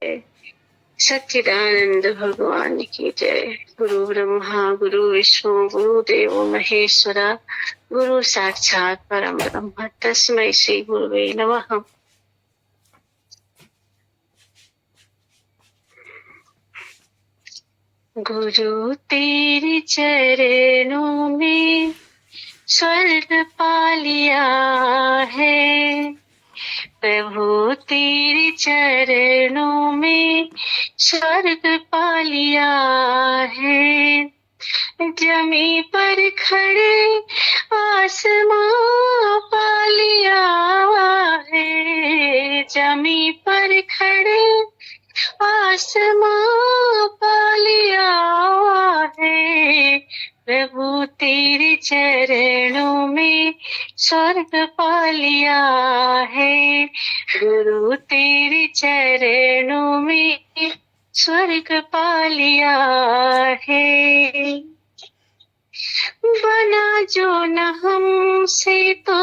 सच्चिदानंद भगवान की जय। गुरु ब्रह्मा गुरु विष्णु गुरुदेव महेश्वरा गुरु साक्षात परम ब्रह्म तस्मै श्री गुरुवे नमः। गुरु तेरे चरणों में स्वर्ग पा लिया है, प्रभु तेरे चरणों में स्वर्ग पा लिया है। जमी पर खड़े आसमां पा लिया है, जमी पर खड़े आसमां पा लिया है। प्रभु तेरे चरणों में स्वर्ग पा लिया है, गुरु तेरे चरणों में स्वर्ग पा लिया है। बना जो न हमसे तो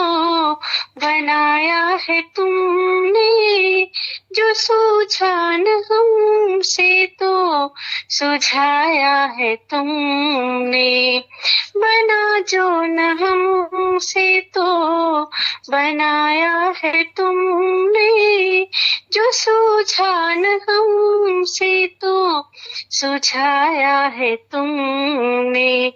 बनाया है तुमने, जो सूझा न हमसे तो सुझाया है तुमने। बना जो न हमसे तो बनाया है तुमने, जो सूझा न हमसे तो सुझाया है तुमने।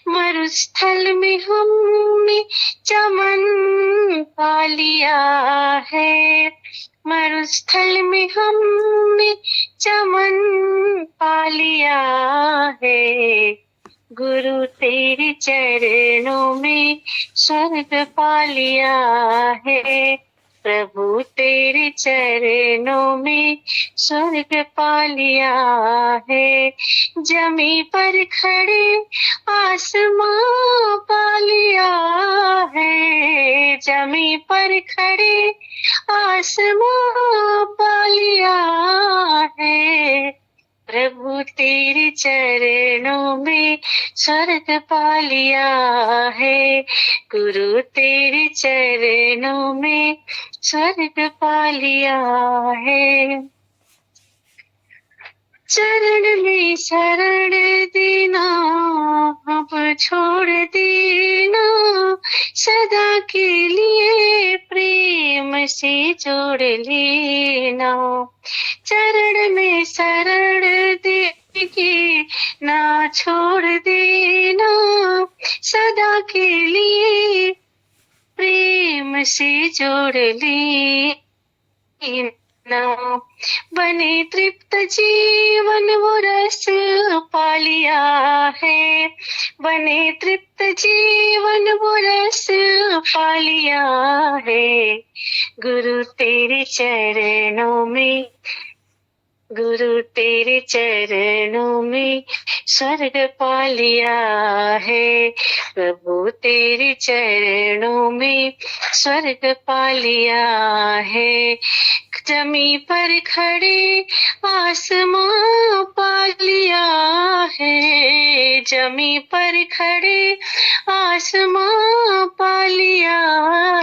मरुस्थल में हमने चमन पा लिया है, मरुस्थल में हमने चमन पा लिया है। गुरु तेरे चरणों में स्वर्ग पा लिया है, प्रभु तेरे चरणों में स्वर्ग पा लिया है। जमी पर खड़े आसमां पा लिया है, जमी पर खड़े आसमां पा लिया है। प्रभु तेरे चरणों में स्वर्ग पा लिया है, गुरु तेरे चरणों में स्वर्ग पा लिया है। चरण में शरण देना अब छोड़ देना, सदा के लिए प्रेम से जोड़ लेना। चरण में शरण देके ना छोड़ देना, सदा के लिए प्रेम से जोड़ लेना। बने तृप्त जीवन वो रस पा लिया है, बने तृप्त जीवन वो रस पा लिया है। गुरु तेरे चरणों में, गुरु तेरे चरणों में स्वर्ग पा लिया है, प्रभु तेरे चरणों में स्वर्ग पा लिया है। जमी पर खड़े आसमां पा लिया है, जमी पर खड़े आसमां पा लिया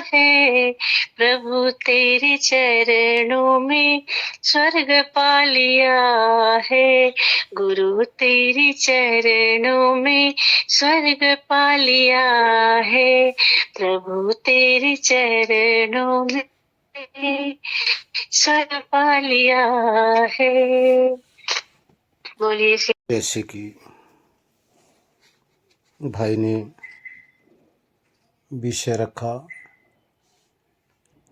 है। प्रभु तेरे चरणों में स्वर्ग पा लिया है, गुरु तेरे चरणों में स्वर्ग पा लिया है। प्रभु तेरे चरणों में स्वर्ग पा लिया है। बोलिए। जैसे कि भाई ने विषय रखा,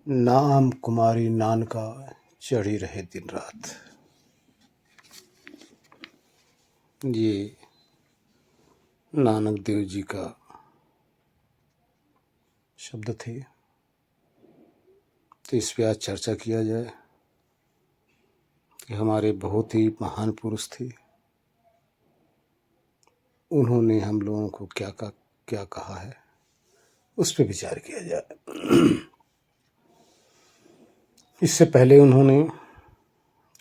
नाम कुमारी नान का चढ़ी रहे दिन रात। ये नानक देव जी का शब्द थे, तो इस पर आज चर्चा किया जाए कि हमारे बहुत ही महान पुरुष थे, उन्होंने हम लोगों को क्या कहा है, उस पर विचार किया जाए। इससे पहले उन्होंने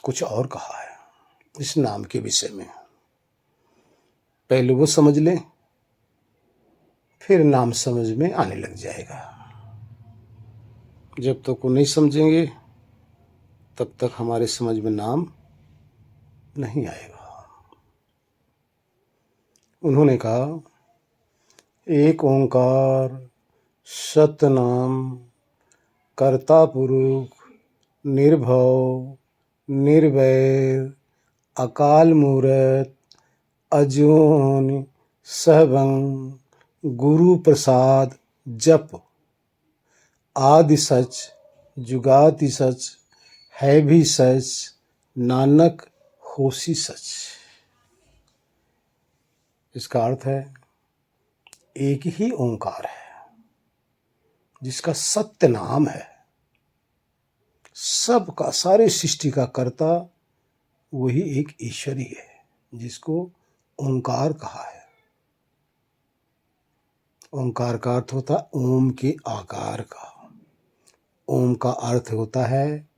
कुछ और कहा है इस नाम के विषय में। पहले वो समझ लें, फिर नाम समझ में आने लग जाएगा। जब तक वो नहीं समझेंगे तब तक हमारे समझ में नाम नहीं आएगा। उन्होंने कहा एक ओंकार सतनाम कर्ता पुरुष निर्भव निर्वैर अकाल मूरत अजून सहभंग गुरु प्रसाद जप आदि सच जुगाति सच है भी सच नानक होसी सच। इसका अर्थ है एक ही ओंकार है जिसका सत्य नाम है, सबका सारे सृष्टि का कर्ता वही एक ईश्वर ही है जिसको ओंकार कहा है। ओंकार का अर्थ होता है ओम के आकार का। ओम का अर्थ होता है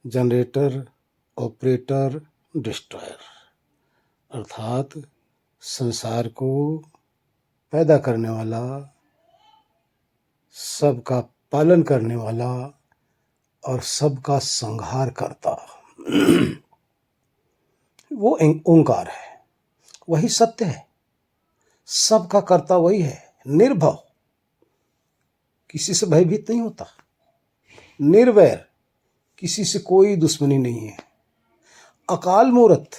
जनरेटर ऑपरेटर डिस्ट्रॉयर, अर्थात संसार को पैदा करने वाला, सबका पालन करने वाला और सबका संहार करता वो ओंकार है। वही सत्य है, सबका कर्ता वही है। निर्भव, किसी से भयभीत नहीं होता। निर्वैर, किसी से कोई दुश्मनी नहीं है। अकाल मूरत,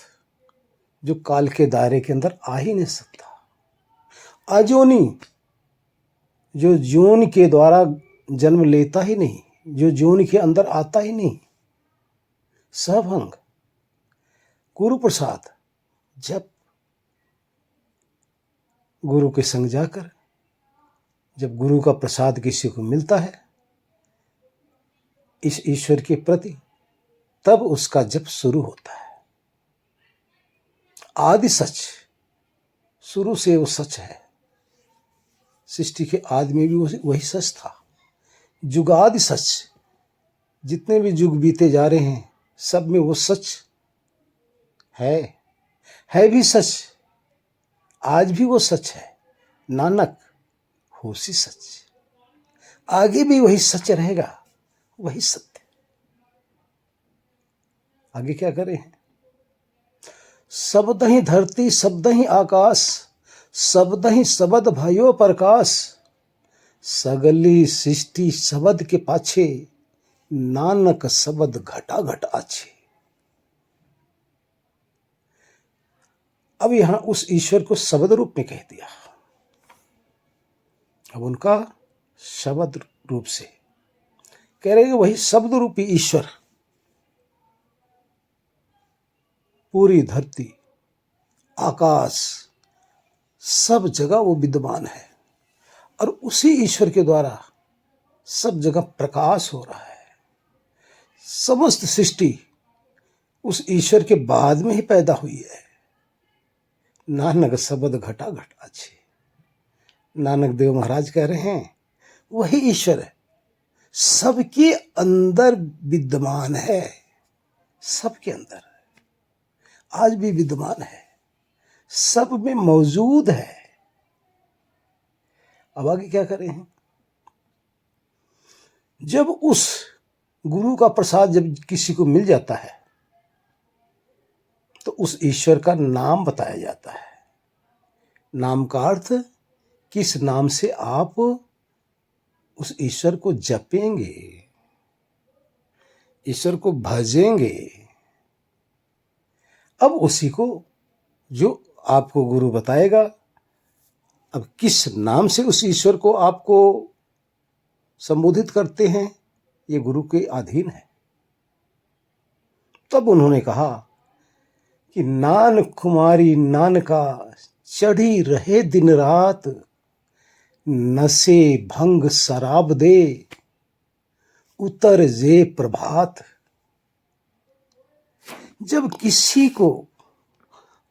जो काल के दायरे के अंदर आ ही नहीं सकता। अजोनी, जो जोन के द्वारा जन्म लेता ही नहीं, जो जोन के अंदर आता ही नहीं। सहभंग, गुरु प्रसाद जब गुरु के संग जाकर जब गुरु का प्रसाद किसी को मिलता है इस ईश्वर के प्रति, तब उसका जप शुरू होता है। आदि सच, शुरू से वो सच है। सृष्टि के आदि में भी वही सच था। जुगादि सच, जितने भी युग बीते जा रहे हैं सब में वो सच है भी सच, आज भी वो सच है। नानक होसी सच, आगे भी वही सच रहेगा, वही सत्य। आगे क्या करें? शब्द ही धरती शब्द ही आकाश, शब्द ही शब्द भयो प्रकाश, सगली सृष्टि शब्द के पाछे, नानक शब्द घटा घट आछे। अब यहां उस ईश्वर को शब्द रूप में कह दिया। अब उनका शब्द रूप से कह रहे हैं वही शब्द रूपी ईश्वर पूरी धरती आकाश सब जगह वो विद्यमान है और उसी ईश्वर के द्वारा सब जगह प्रकाश हो रहा है। समस्त सृष्टि उस ईश्वर के बाद में ही पैदा हुई है। नानक शब्द घटा घट आछे। नानक देव महाराज कह रहे हैं वही ईश्वर है, सबके अंदर विद्यमान है, सबके अंदर आज भी विद्यमान है, सब में मौजूद है। अब आगे क्या कर रहे हैं? जब उस गुरु का प्रसाद जब किसी को मिल जाता है तो उस ईश्वर का नाम बताया जाता है। नाम का अर्थ किस नाम से आप उस ईश्वर को जपेंगे, ईश्वर को भजेंगे। अब उसी को जो आपको गुरु बताएगा, अब किस नाम से उस ईश्वर को आपको संबोधित करते हैं ये गुरु के अधीन है। तब उन्होंने कहा कि नान कुमारी नानका चढ़ी रहे दिन रात, नशे भंग शराब दे उतर जे प्रभात। जब किसी को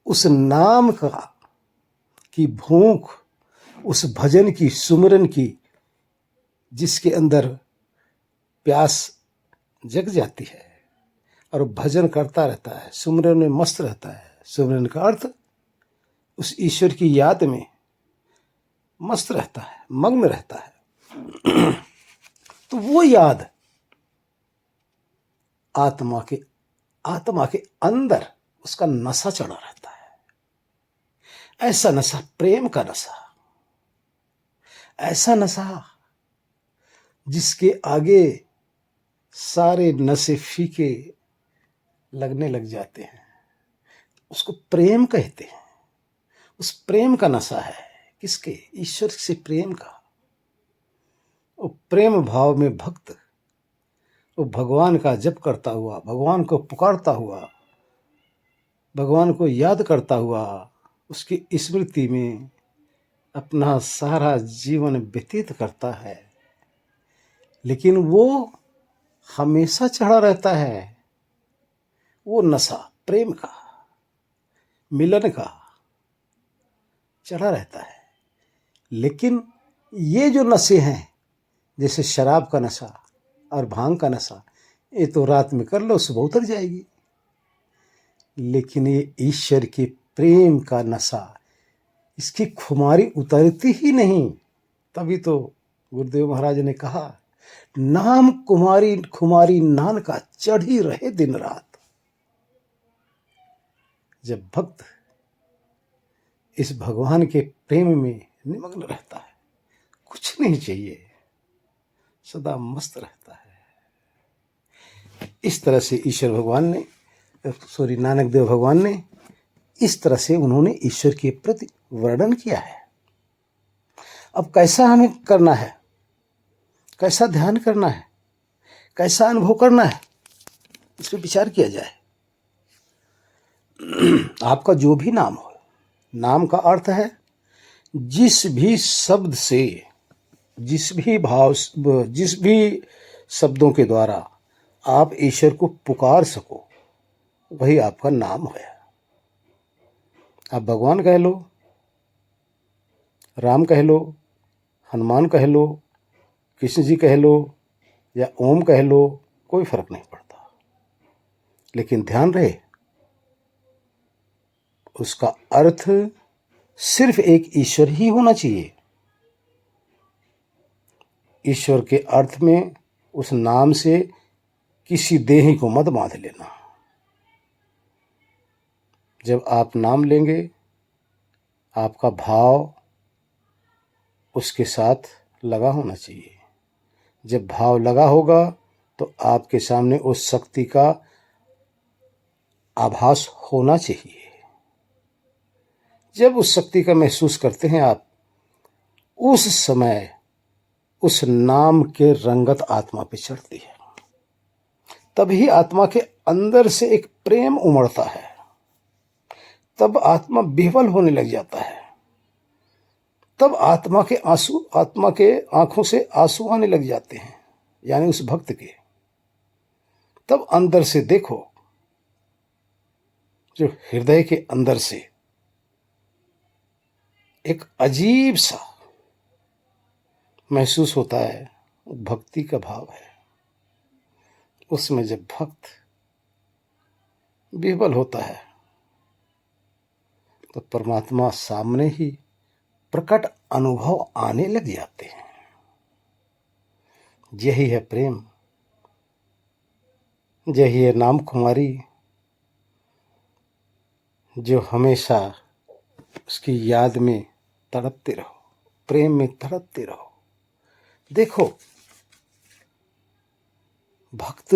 उस नाम का की भूख, उस भजन की सुमरन की, जिसके अंदर प्यास जग जाती है और भजन करता रहता है, सुमरन में मस्त रहता है। सुमरन का अर्थ उस ईश्वर की याद में मस्त रहता है, मग्न रहता है। तो वो याद आत्मा के आत्मा के अंदर उसका नशा चढ़ा रहता है। ऐसा नशा, प्रेम का नशा, ऐसा नशा जिसके आगे सारे नशे फीके लगने लग जाते हैं, उसको प्रेम कहते हैं। उस प्रेम का नशा है। किसके? ईश्वर से प्रेम का। वो प्रेम भाव में भक्त वो भगवान का जप करता हुआ, भगवान को पुकारता हुआ, भगवान को याद करता हुआ, उसकी स्मृति में अपना सारा जीवन व्यतीत करता है। लेकिन वो हमेशा चढ़ा रहता है, वो नशा प्रेम का, मिलन का चढ़ा रहता है। लेकिन ये जो नशे हैं, जैसे शराब का नशा और भांग का नशा, ये तो रात में कर लो, सुबह उतर जाएगी। लेकिन ये ईश्वर के प्रेम का नशा, इसकी खुमारी उतरती ही नहीं। तभी तो गुरुदेव महाराज ने कहा, नाम कुमारी खुमारी नान का चढ़ी रहे दिन रात। जब भक्त इस भगवान के प्रेम में निमग्न रहता है, कुछ नहीं चाहिए, सदा मस्त रहता है। इस तरह से ईश्वर भगवान ने, नानक देव भगवान ने इस तरह से उन्होंने ईश्वर के प्रति वर्णन किया है। अब कैसा हमें करना है, कैसा ध्यान करना है, कैसा अनुभव करना है, इस पर विचार किया जाए। आपका जो भी नाम हो, नाम का अर्थ है जिस भी शब्द से, जिस भी भाव, जिस भी शब्दों के द्वारा आप ईश्वर को पुकार सको, वही आपका नाम है। आप भगवान कह लो, राम कह लो, हनुमान कह लो, कृष्ण जी कह लो या ओम कह लो, कोई फर्क नहीं पड़ता। लेकिन ध्यान रहे, उसका अर्थ सिर्फ एक ईश्वर ही होना चाहिए। ईश्वर के अर्थ में उस नाम से किसी देही को मत बांध लेना। जब आप नाम लेंगे, आपका भाव उसके साथ लगा होना चाहिए। जब भाव लगा होगा तो आपके सामने उस शक्ति का आभास होना चाहिए। जब उस शक्ति का महसूस करते हैं आप, उस समय उस नाम के रंगत आत्मा पे चढ़ती है। तभी आत्मा के अंदर से एक प्रेम उमड़ता है। तब आत्मा विह्वल होने लग जाता है। तब आत्मा के आंखों से आंसू आने लग जाते हैं, यानी उस भक्त के। तब अंदर से देखो, जो हृदय के अंदर से एक अजीब सा महसूस होता है, भक्ति का भाव है। उसमें जब भक्त विह्वल होता है तो परमात्मा सामने ही प्रकट अनुभव आने लग जाते हैं। यही है प्रेम, यही है नाम कुमारी, जो हमेशा उसकी याद में तड़पते रहो, प्रेम में तड़पते रहो। देखो, भक्त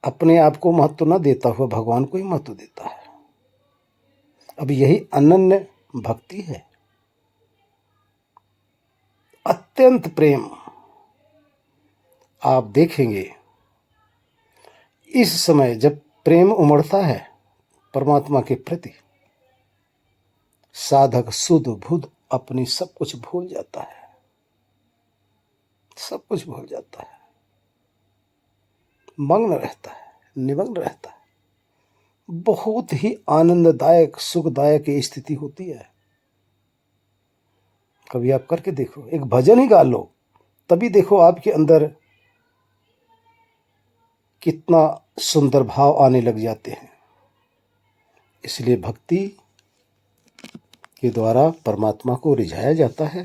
अपने आप को महत्व न देता हुआ भगवान को ही महत्व देता है। अब यही अनन्य भक्ति है, अत्यंत प्रेम। आप देखेंगे इस समय जब प्रेम उमड़ता है परमात्मा के प्रति, साधक सुध बुध अपनी सब कुछ भूल जाता है, सब कुछ भूल जाता है, मग्न रहता है, निमग्न रहता है। बहुत ही आनंददायक सुखदायक स्थिति होती है। कभी आप करके देखो, एक भजन ही गा लो, तभी देखो आपके अंदर कितना सुंदर भाव आने लग जाते हैं। इसलिए भक्ति के द्वारा परमात्मा को रिझाया जाता है।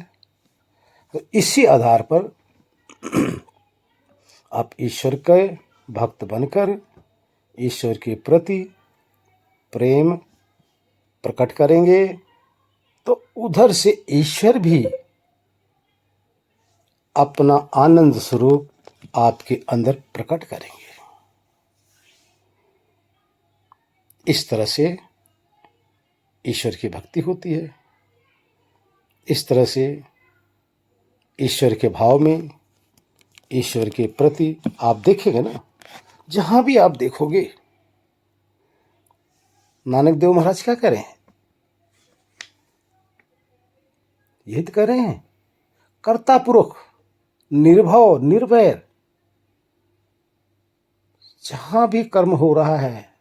तो इसी आधार पर आप ईश्वर के भक्त बनकर ईश्वर के प्रति प्रेम प्रकट करेंगे तो उधर से ईश्वर भी अपना आनंद स्वरूप आपके अंदर प्रकट करेंगे। इस तरह से ईश्वर की भक्ति होती है। इस तरह से ईश्वर के भाव में, ईश्वर के प्रति आप देखेंगे ना, जहां भी आप देखोगे, नानक देव महाराज क्या कर रहे हैं? यही तो कर रहे हैं, कर्तापूर्वक, निर्भव, निर्वैर। जहां भी कर्म हो रहा है,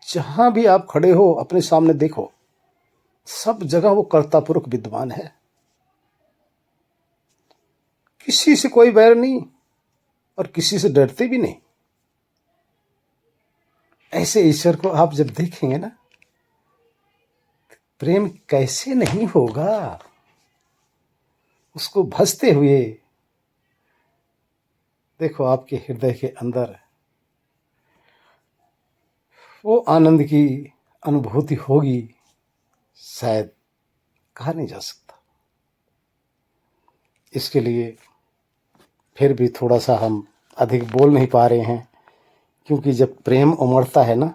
जहां भी आप खड़े हो, अपने सामने देखो, सब जगह वो कर्तापूर्वक विद्यमान है। किसी से कोई बैर नहीं और किसी से डरते भी नहीं। ऐसे ईश्वर को आप जब देखेंगे ना, प्रेम कैसे नहीं होगा? उसको भजते हुए देखो, आपके हृदय के अंदर वो आनंद की अनुभूति होगी, शायद कहा नहीं जा सकता। इसके लिए फिर भी थोड़ा सा हम अधिक बोल नहीं पा रहे हैं, क्योंकि जब प्रेम उमड़ता है ना,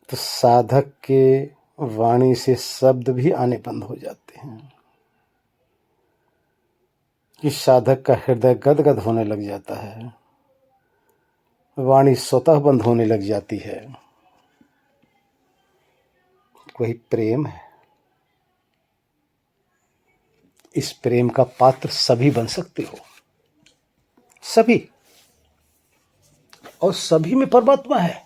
तो साधक के वाणी से शब्द भी आने बंद हो जाते हैं, कि साधक का हृदय गदगद होने लग जाता है, वाणी स्वतः बंद होने लग जाती है। वही प्रेम है। इस प्रेम का पात्र सभी बन सकते हो, सभी, और सभी में परमात्मा है।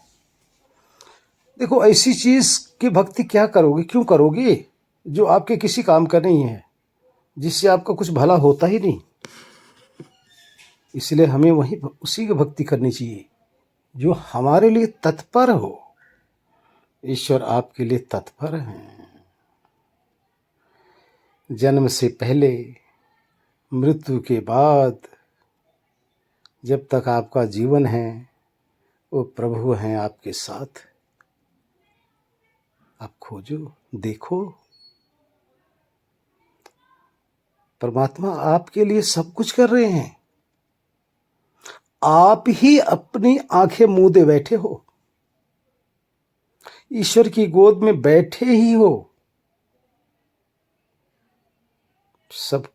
देखो, ऐसी चीज की भक्ति क्या करोगे, क्यों करोगे, जो आपके किसी काम का नहीं है, जिससे आपका कुछ भला होता ही नहीं। इसलिए हमें वही उसी की भक्ति करनी चाहिए जो हमारे लिए तत्पर हो। ईश्वर आपके लिए तत्पर हैं। जन्म से पहले, मृत्यु के बाद, जब तक आपका जीवन है, वो प्रभु हैं आपके साथ। आप खोजो, देखो, परमात्मा आपके लिए सब कुछ कर रहे हैं। आप ही अपनी आंखें मूंदे बैठे हो, ईश्वर की गोद में बैठे ही हो। सब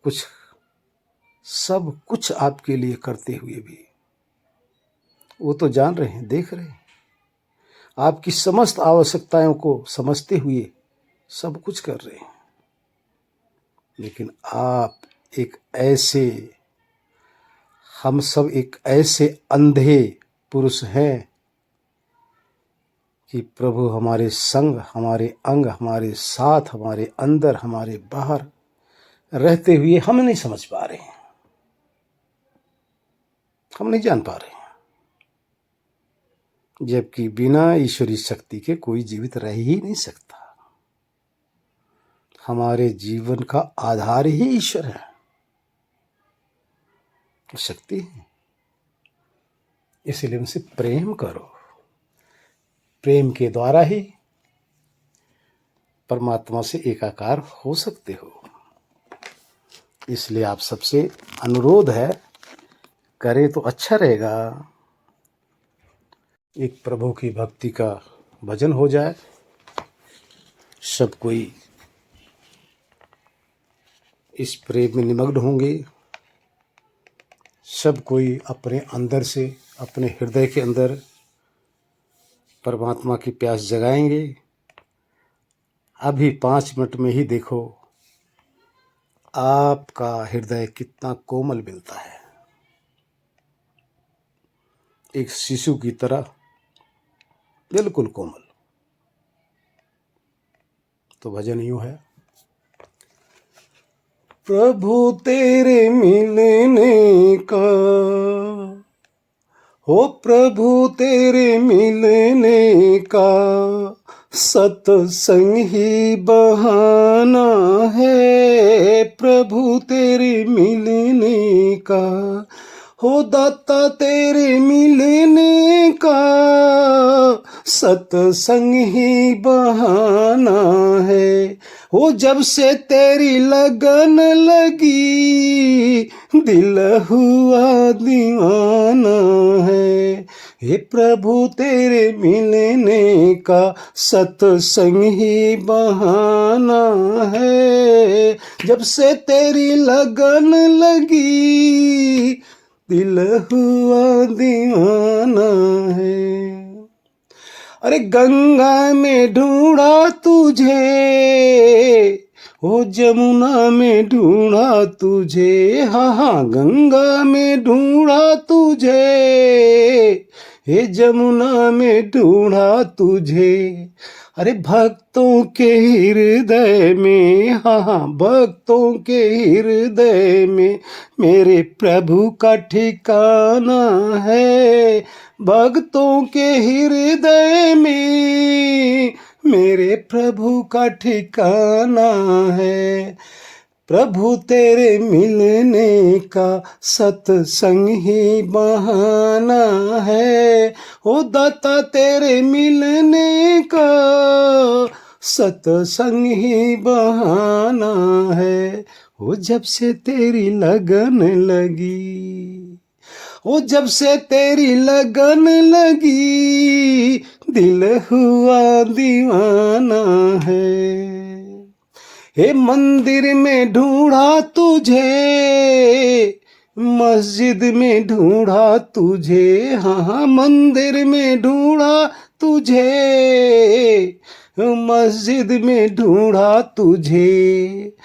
कुछ आपके लिए करते हुए भी वो तो जान रहे हैं, देख रहे हैं, आपकी समस्त आवश्यकताओं को समझते हुए सब कुछ कर रहे हैं। लेकिन आप हम सब एक ऐसे अंधे पुरुष हैं कि प्रभु हमारे संग, हमारे अंग, हमारे साथ, हमारे अंदर, हमारे बाहर रहते हुए हम नहीं समझ पा रहे हैं, हम नहीं जान पा रहे हैं। जबकि बिना ईश्वरी शक्ति के कोई जीवित रह ही नहीं सकता। हमारे जीवन का आधार ही ईश्वर है, शक्ति है। इसलिए उनसे प्रेम करो। प्रेम के द्वारा ही परमात्मा से एकाकार हो सकते हो। इसलिए आप सबसे अनुरोध है, करें तो अच्छा रहेगा। एक प्रभु की भक्ति का भजन हो जाए, सब कोई इस प्रेम में निमग्न होंगे, सब कोई अपने अंदर से, अपने हृदय के अंदर परमात्मा की प्यास जगाएंगे। अभी 5 मिनट में ही देखो आपका हृदय कितना कोमल मिलता है, एक शिशु की तरह बिल्कुल कोमल। तो भजन यूं है, प्रभु तेरे मिलने का, हो प्रभु तेरे मिलने का सत्संग ही बहाना है। प्रभु तेरे मिलने का, हो दाता तेरे मिलने सत्संग ही बहाना है। वो जब से तेरी लगन लगी, दिल हुआ दीवाना है। हे प्रभु तेरे मिलने का सत्संग ही बहाना है। जब से तेरी लगन लगी, दिल हुआ दीवाना है। अरे गंगा में ढूंढा तुझे, ओ जमुना में ढूंढा तुझे, हाँ हाँ गंगा में ढूंढा तुझे, हे जमुना में ढूंढा तुझे। अरे भक्तों के हृदय में, हाँ हाँ भक्तों के हृदय में मेरे प्रभु का ठिकाना है। भक्तों के हृदय में मेरे प्रभु का ठिकाना है। प्रभु तेरे मिलने का सत्संग ही बहाना है। ओ दाता तेरे मिलने का सत्संग ही बहाना है। ओ जब से तेरी लगन लगी, ओ जब से तेरी लगन लगी, दिल हुआ दीवाना है। हे मंदिर में ढूंढा तुझे, मस्जिद में ढूंढा तुझे, हाँ हाँ मंदिर में ढूंढा तुझे, मस्जिद में ढूंढा तुझे।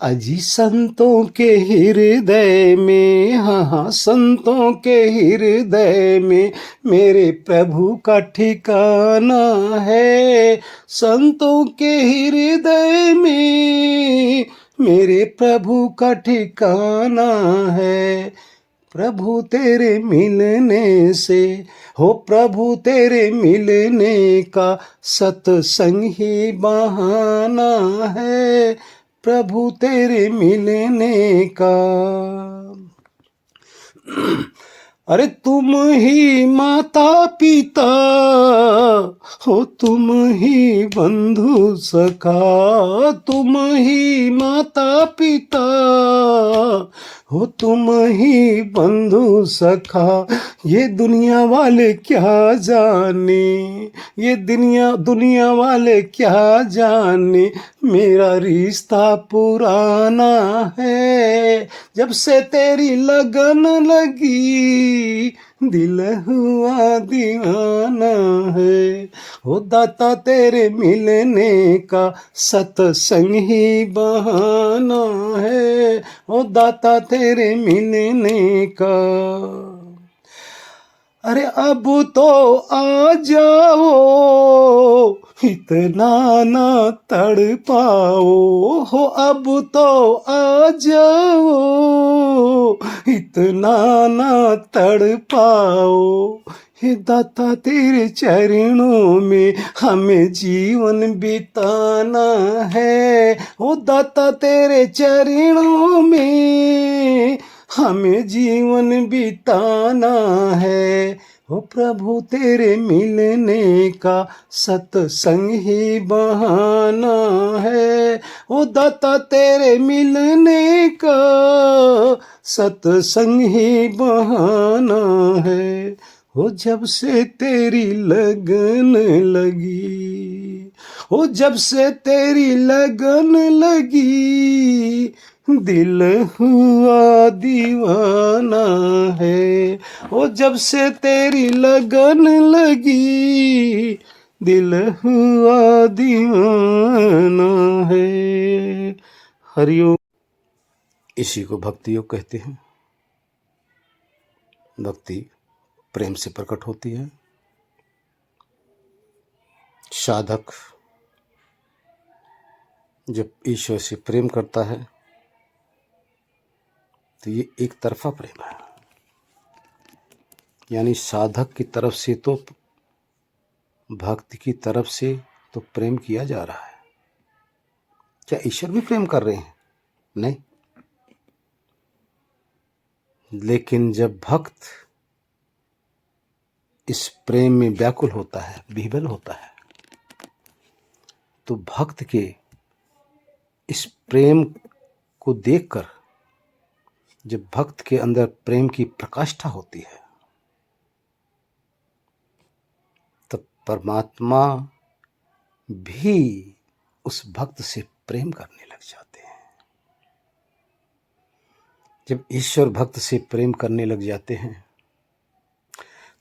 अजी संतों के हृदय में, हाँ हाँ संतों के हृदय में मेरे प्रभु का ठिकाना है। संतों के हृदय में मेरे प्रभु का ठिकाना है। प्रभु तेरे मिलने से, हो प्रभु तेरे मिलने का सत्संग ही बहाना है। प्रभु तेरे मिलने का। अरे तुम ही माता पिता हो, तुम ही बंधु सखा, तुम ही माता पिता हो, तुम ही बंधु सखा। ये दुनिया वाले क्या जाने, ये दुनिया वाले क्या जाने, मेरा रिश्ता पुराना है। जब से तेरी लगन लगी, दिल हुआ दीवाना है। ओ दाता तेरे मिलने का सत्संग ही बहाना है। ओ दाता तेरे मिलने का। अरे अब तो आ जाओ, इतना ना तड़ पाओ हो, अब तो आ जाओ, इतना ना तड़ पाओ। हे दाता तेरे चरणों में हमें जीवन बिताना है। ओ दाता तेरे चरणों में हमें जीवन बिताना है। ओ प्रभु तेरे मिलने का सत्संग ही बहाना है। ओ दाता तेरे मिलने का सत्संग ही बहाना है। ओ जब से तेरी लगन लगी, ओ जब से तेरी लगन लगी, दिल हुआ दीवाना है। ओ जब से तेरी लगन लगी, दिल हुआ दीवाना है। हरिओम। इसी को भक्ति योग कहते हैं। भक्ति प्रेम से प्रकट होती है। साधक जब ईश्वर से प्रेम करता है तो ये एक तरफा प्रेम है, यानी साधक की तरफ से तो, भक्त की तरफ से तो प्रेम किया जा रहा है। क्या ईश्वर भी प्रेम कर रहे हैं? नहीं। लेकिन जब भक्त इस प्रेम में व्याकुल होता है, विह्वल होता है, तो भक्त के इस प्रेम को देखकर जब भक्त के अंदर प्रेम की प्रकाष्ठा होती है, तब परमात्मा भी उस भक्त से प्रेम करने लग जाते हैं। जब ईश्वर भक्त से प्रेम करने लग जाते हैं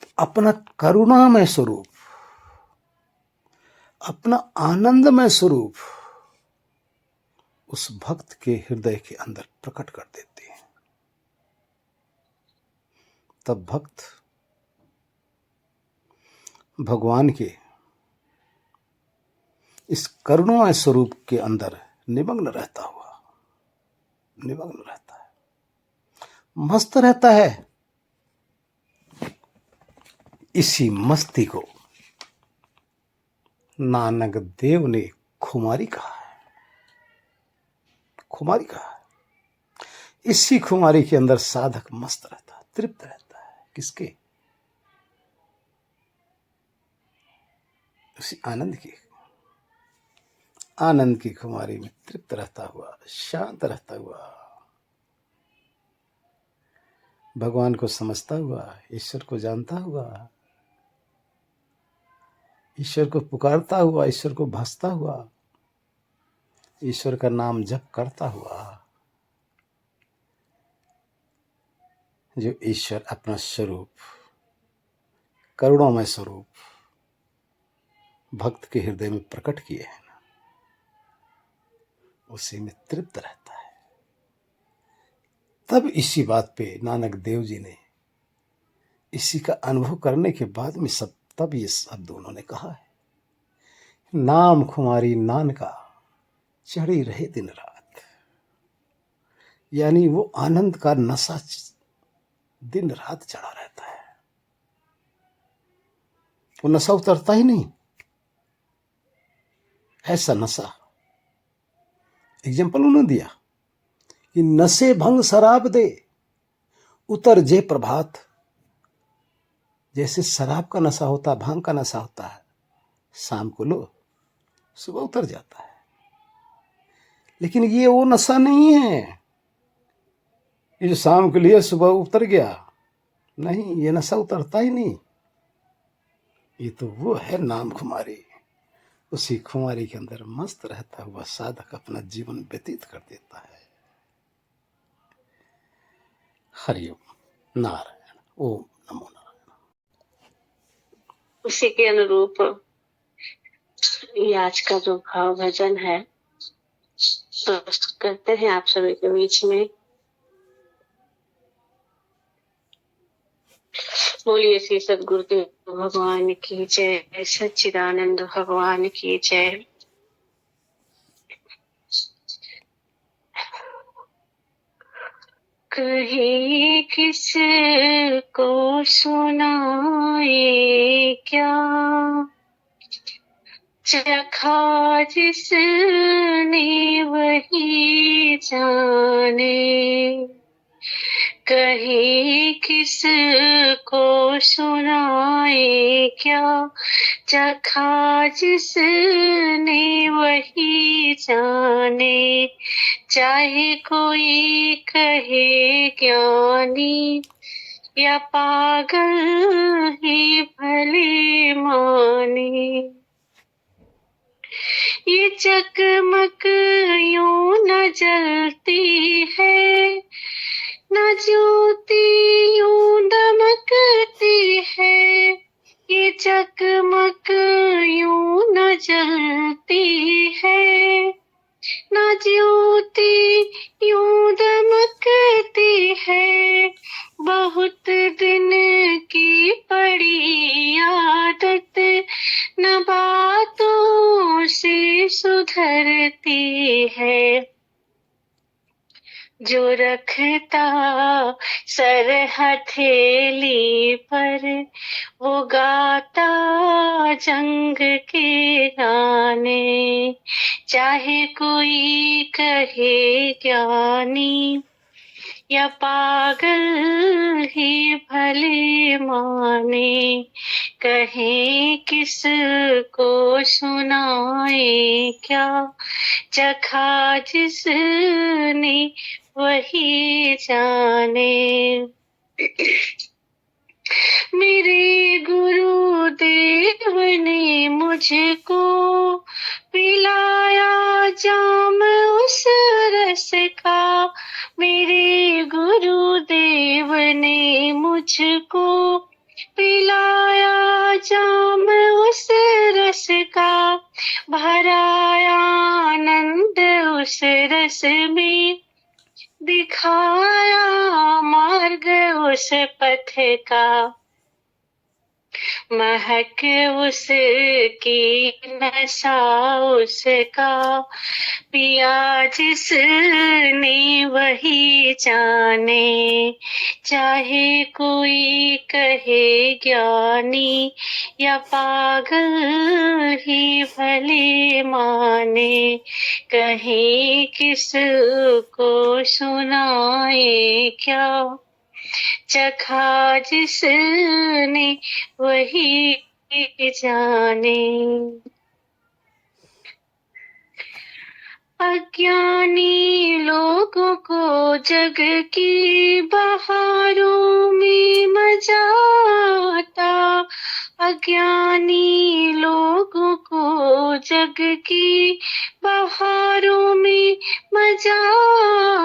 तो अपना करुणामय स्वरूप, अपना आनंदमय स्वरूप उस भक्त के हृदय के अंदर प्रकट कर देते हैं। तब भक्त भगवान के इस करुणामय स्वरूप के अंदर निमग्न रहता है, मस्त रहता है। इसी मस्ती को नानक देव ने खुमारी कहा है, खुमारी कहा है। इसी खुमारी के अंदर साधक मस्त रहता है, तृप्त रहता है। किसके? उसी आनंद की खुमारी में तृप्त रहता हुआ, शांत रहता हुआ, भगवान को समझता हुआ, ईश्वर को जानता हुआ, ईश्वर को पुकारता हुआ, ईश्वर को भजता हुआ, ईश्वर का नाम जप करता हुआ, जो ईश्वर अपना स्वरूप, करुणामय स्वरूप भक्त के हृदय में प्रकट किए हैं ना, उसी में तृप्त रहता है। तब इसी बात पे नानक देव जी ने इसी का अनुभव करने के बाद में तब ये शब्द उन्होंने कहा है, नाम खुमारी नानका चढ़ी रहे दिन रात। यानी वो आनंद का नशा दिन रात चढ़ा रहता है, वो नशा उतरता ही नहीं। ऐसा नशा एग्जाम्पल उन्होंने दिया कि नशे भंग शराब दे उतर जे प्रभात। जैसे शराब का नशा होता है, भांग का नशा होता है, शाम को लो, सुबह उतर जाता है। लेकिन ये वो नशा नहीं है ये जो शाम के लिए सुबह उतर गया, नहीं, ये नशा उतरता ही नहीं। ये तो वो है नाम खुमारी। उसी खुमारी के अंदर मस्त रहता हुआ साधक अपना जीवन व्यतीत कर देता है। हरिओम नारायण, ओम नमो नारायण। उसी के अनुरूप ये आज का जो भाव भजन है प्रस्तुत करते हैं आप सभी के बीच में। बोलिए श्री सद्गुरुदेव भगवान की जय, सच्चिदानंद भगवान की जय। कहे किस को सुनाए क्या, चखा जिसने वही जाने। कहे किस को सुनाए क्या, चखा जिसने वही जाने। चाहे कोई कहे ज्ञानी या पागल ही भले माने। ये चकमक यूं न जलती है, न ज्योति यूं दमकती है। ये चकमक यूं न जलती है, न ज्योति यूं दमकती है। बहुत दिन की पड़ी आदत न बातों से सुधरती है। जो रखता सर हथेली पर वो गाता जंग के गाने। चाहे कोई कहे ज्ञानी या पागल ही भले माने, कहे किस को सुनाए क्या, चखा जिसने वही जाने। मेरे गुरुदेव ने मुझको पिलाया जाम उस रस का, मेरे गुरुदेव ने मुझको पिलाया जाम उस रस का, भराया आनंद उस रस में, दिखाया मार्ग उस पथ का, महक उसकी नशा उसका, पिया जिसने वही जाने। चाहे कोई कहे ज्ञानी या पागल ही भले माने, कहे किस को सुनाए क्या, चखा जिसने वही जाने। अज्ञानी लोगों को जग की बहारों में मजा आता, अज्ञानी लोगों को जग की बहारों में मजा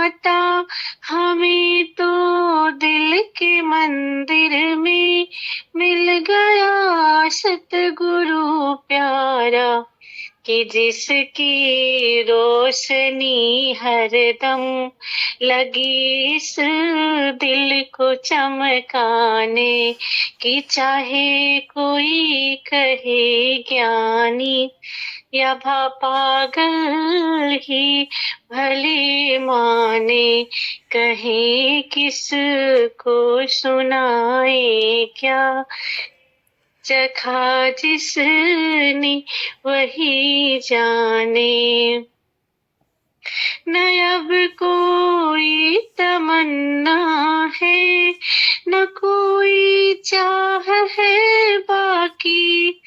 आता, हमें तो दिल के मंदिर में मिल गया सतगुरु प्यारा, कि जिसकी रोशनी हरदम लगी इस दिल को चमकाने, कि चाहे कोई कहे ज्ञानी या पागल ही भले माने, कहे किस को सुनाए क्या, चखा जिसने वही जाने। न अब कोई तमन्ना है, न कोई चाह है बाकी,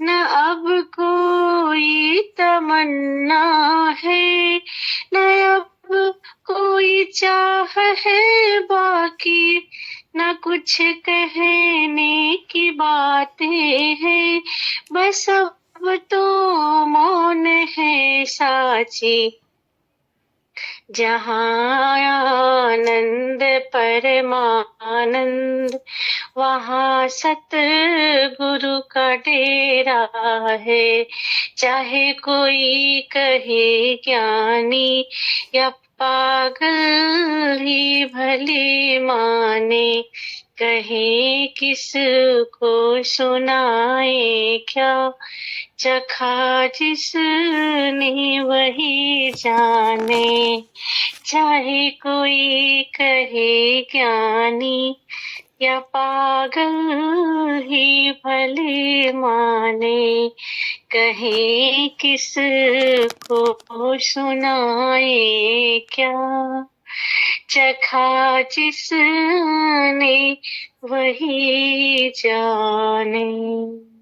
न अब कोई तमन्ना है, न अब कोई चाह है बाकी, न कुछ कहने की बातें हैं, बस अब तो मौन है साची, जहाँ आनंद परमानंद वहाँ सतगुरु का डेरा है। चाहे कोई कहे ज्ञानी या पागल ही भले माने, कहे किस को सुनाए क्या, चखा जिसने वही जाने। चाहे कोई कहे ज्ञानी या पागल ही भले माने, कहे किस को सुनाए क्या, चखा जिसने वही जाने।